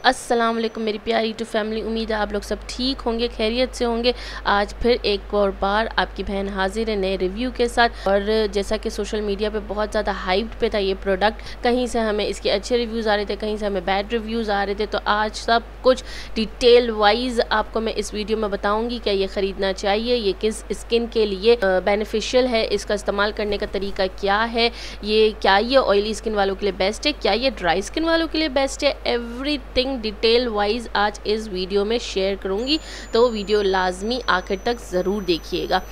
अस्सलाम वालेकुम मेरी प्यारी टू फैमिली। उम्मीद है आप लोग सब ठीक होंगे, खैरियत से होंगे। आज फिर एक और बार आपकी बहन हाजिर है नए रिव्यू के साथ। और जैसा कि सोशल मीडिया पे बहुत ज़्यादा हाइप पे था ये प्रोडक्ट, कहीं से हमें इसके अच्छे रिव्यूज़ आ रहे थे, कहीं से हमें बैड रिव्यूज़ आ रहे थे। तो आज सब कुछ डिटेल वाइज आपको मैं इस वीडियो में बताऊँगी। क्या ये ख़रीदना चाहिए, ये किस स्किन के लिए बेनिफिशियल है, इसका इस्तेमाल करने का तरीका क्या है, ये ऑयली स्किन वालों के लिए बेस्ट है, क्या ये ड्राई स्किन वालों के लिए बेस्ट है, एवरीथिंग डिटेल वाइज आज इस वीडियो में शेयर करूंगी। तो वीडियो लाजमी आखिर तक ज़रूर देखिएगा।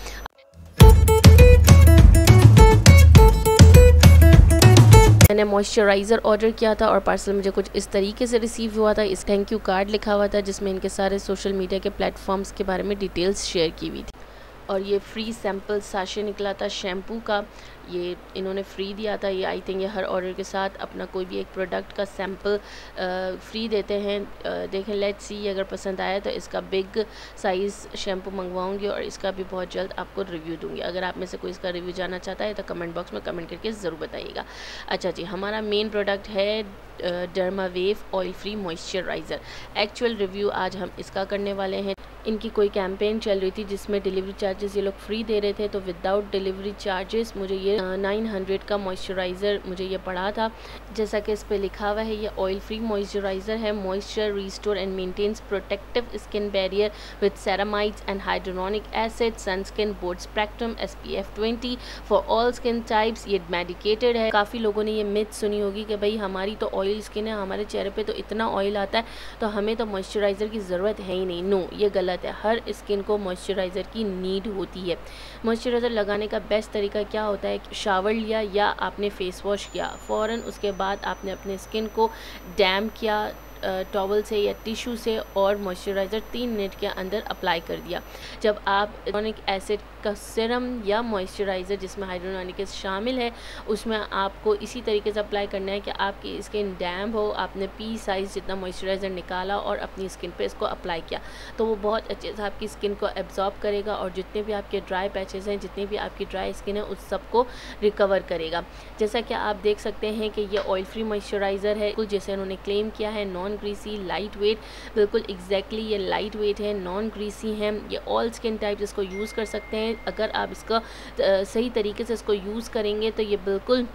मैंने मॉइस्चराइज़र ऑर्डर किया था और पार्सल मुझे कुछ इस तरीके से रिसीव हुआ था। इस थैंक यू कार्ड लिखा हुआ था जिसमें इनके सारे सोशल मीडिया के प्लेटफॉर्म्स के बारे में डिटेल्स शेयर की हुई थी। और ये फ्री सैम्पल साशे निकला था शैम्पू का, ये इन्होंने फ्री दिया था। ये आई थिंक ये हर ऑर्डर के साथ अपना कोई भी एक प्रोडक्ट का सैम्पल फ्री देते हैं। देखें, लेट्स सी, अगर पसंद आया तो इसका बिग साइज़ शैम्पू मंगवाऊंगी और इसका भी बहुत जल्द आपको रिव्यू दूंगी। अगर आप में से कोई इसका रिव्यू जानना चाहता है तो कमेंट बॉक्स में कमेंट करके ज़रूर बताइएगा। अच्छा जी, हमारा मेन प्रोडक्ट है Dermawave oil free moisturiser. Actual review आज हम इसका करने वाले हैं। इनकी कोई कैंपेन चल रही थी जिसमें डिलीवरी चार्जेस ये लोग फ्री दे रहे थे, तो विदाउट डिलीवरी चार्जेस मुझे ये 900 का मॉइस्चराइज़र मुझे ये पड़ा था। जैसा कि इस पे लिखा हुआ है, ये ऑयल फ्री मॉइस्चराइज़र है। Moisture restore and maintains protective skin barrier with ceramides and hyaluronic acid, sunscreen broad spectrum SPF 20 for all skin types. ये मेडिकेटेड है। काफ़ी लोगों ने ये मिथ सुनी होगी कि भाई हमारी तो ऑयल स्किन है, हमारे चेहरे पे तो इतना ऑयल आता है तो हमें तो मॉइस्चराइज़र की ज़रूरत है ही नहीं। नो, ये गलत है। हर स्किन को मॉइस्चराइज़र की नीड होती है। मॉइस्चराइज़र लगाने का बेस्ट तरीका क्या होता है? शावर लिया या आपने फेस वॉश किया, फ़ौरन उसके बाद आपने अपने स्किन को डैम किया टॉवल से या टिश्यू से, और मॉइस्चराइज़र 3 मिनट के अंदर अप्लाई कर दिया। जब आप हाइड्रोनिक एसिड का सीरम या मॉइस्चराइज़र जिसमें हाइड्रोनिक एसिड शामिल है उसमें आपको इसी तरीके से अप्लाई करना है कि आपकी स्किन डैम्प हो। आपने पी साइज़ जितना मॉइस्चराइज़र निकाला और अपनी स्किन पे इसको अप्लाई किया तो वो बहुत अच्छे से आपकी स्किन को एब्जॉर्ब करेगा और जितने भी आपके ड्राई पैचेस हैं, जितनी भी आपकी ड्राई स्किन है, उस सबको रिकवर करेगा। जैसा कि आप देख सकते हैं कि ये ऑयल फ्री मॉइस्चराइज़र है, बिल्कुल जैसे उन्होंने क्लेम किया है, नॉन ग्रीसी, लाइट वेट। बिल्कुल एग्जैक्टली ये लाइट वेट है, नॉन ग्रीसी है। ये ऑल स्किन टाइप इसको यूज़ कर सकते हैं। अगर आप इसका सही तरीके से इसको यूज़ करेंगे तो ये बिल्कुल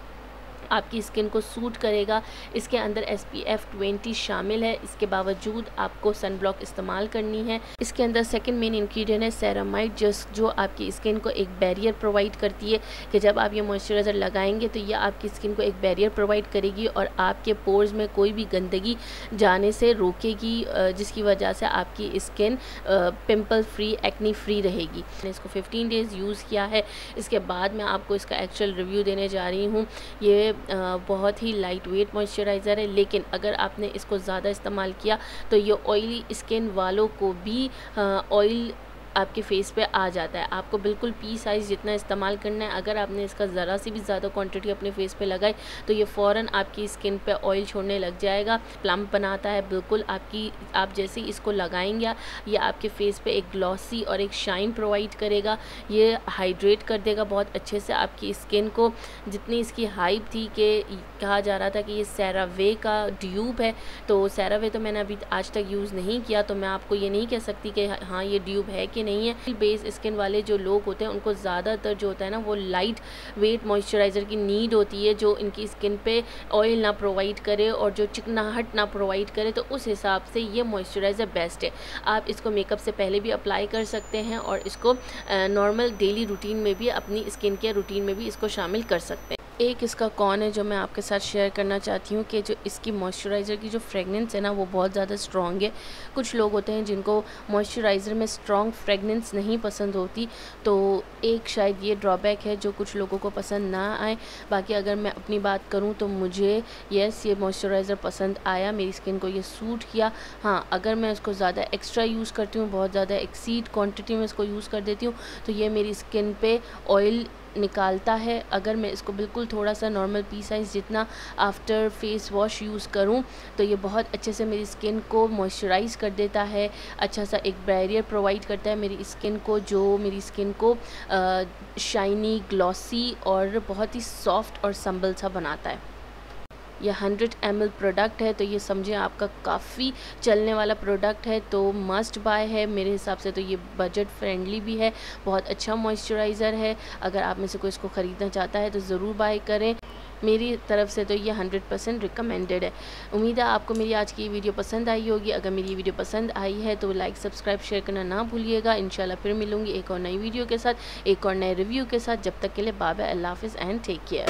आपकी स्किन को सूट करेगा। इसके अंदर SPF 20 शामिल है। इसके बावजूद आपको सन ब्लॉक इस्तेमाल करनी है। इसके अंदर सेकंड मेन इंग्रेडिएंट है सेरामाइड, जो आपकी स्किन को एक बैरियर प्रोवाइड करती है कि जब आप ये मॉइस्चराइज़र लगाएंगे तो ये आपकी स्किन को एक बैरियर प्रोवाइड करेगी और आपके पोर्स में कोई भी गंदगी जाने से रोकेगी, जिसकी वजह से आपकी skin pimple free, acne free रहेगी। मैंने इसको 15 डेज़ यूज़ किया है। इसके बाद मैं आपको इसका एक्चुअल रिव्यू देने जा रही हूँ। ये बहुत ही लाइट वेट मॉइस्चराइज़र है, लेकिन अगर आपने इसको ज़्यादा इस्तेमाल किया तो ये ऑयली स्किन वालों को भी ऑयल आपके फेस पे आ जाता है। आपको बिल्कुल पी साइज़ जितना इस्तेमाल करना है। अगर आपने इसका ज़रा सी भी ज़्यादा क्वांटिटी अपने फेस पे लगाई तो ये फ़ौरन आपकी स्किन पे ऑयल छोड़ने लग जाएगा, प्लम्प बनाता है। बिल्कुल आप जैसे ही इसको लगाएंगे ये आपके फेस पे एक ग्लॉसी और एक शाइन प्रोवाइड करेगा। ये हाइड्रेट कर देगा बहुत अच्छे से आपकी स्किन को। जितनी इसकी हाइप थी कि कहा जा रहा था कि ये सेरावे का ड्यूब है, तो सेरावे तो मैंने अभी आज तक यूज़ नहीं किया, तो मैं आपको ये नहीं कह सकती कि हाँ ये ड्यूब है कि नहीं है। बेस स्किन वाले जो लोग होते हैं उनको ज़्यादातर जो होता है ना वो लाइट वेट मॉइस्चराइज़र की नीड होती है, जो इनकी स्किन पे ऑयल ना प्रोवाइड करे और जो चिकनाहट ना प्रोवाइड करे। तो उस हिसाब से ये मॉइस्चराइज़र बेस्ट है। आप इसको मेकअप से पहले भी अप्लाई कर सकते हैं और इसको नॉर्मल डेली रूटीन में भी, अपनी स्किन केयर रूटीन में भी इसको शामिल कर सकते हैं। एक इसका कौन है जो मैं आपके साथ शेयर करना चाहती हूँ कि जो इसकी मॉइस्चराइज़र की जो फ्रेगनेंस है ना वो बहुत ज़्यादा स्ट्रॉन्ग है। कुछ लोग होते हैं जिनको मॉइस्चराइज़र में स्ट्रॉन्ग फ्रेगनेंस नहीं पसंद होती, तो एक शायद ये ड्रॉबैक है जो कुछ लोगों को पसंद ना आए। बाकी अगर मैं अपनी बात करूँ तो मुझे ये मॉइस्चराइज़र पसंद आया, मेरी स्किन को ये सूट किया। हाँ, अगर मैं इसको ज़्यादा एक्स्ट्रा यूज़ करती हूँ, बहुत ज़्यादा एक्सीड क्वान्टिटी में इसको यूज़ कर देती हूँ तो ये मेरी स्किन पे ऑयल निकालता है। अगर मैं इसको बिल्कुल थोड़ा सा नॉर्मल पी साइज़ जितना आफ्टर फेस वॉश यूज़ करूं तो ये बहुत अच्छे से मेरी स्किन को मॉइस्चराइज़ कर देता है, अच्छा सा एक बैरियर प्रोवाइड करता है मेरी स्किन को, जो मेरी स्किन को शाइनी, ग्लॉसी और बहुत ही सॉफ्ट और संबल सा बनाता है। ये 100 ml प्रोडक्ट है, तो ये समझें आपका काफ़ी चलने वाला प्रोडक्ट है, तो मस्ट बाय है मेरे हिसाब से। तो ये बजट फ्रेंडली भी है, बहुत अच्छा मॉइस्चराइज़र है। अगर आप में से कोई इसको ख़रीदना चाहता है तो ज़रूर बाय करें। मेरी तरफ से तो ये 100% रिकमेंडेड है। उम्मीद है आपको मेरी आज की वीडियो पसंद आई होगी। अगर मेरी ये वीडियो पसंद आई है तो लाइक सब्सक्राइब शेयर करना ना भूलिएगा। इंशाल्लाह फिर मिलूँगी एक और नई वीडियो के साथ, एक और नए रिव्यू के साथ। जब तक के लिए बाय बाय, अल्लाह हाफ़िज़ एंड टेक केयर।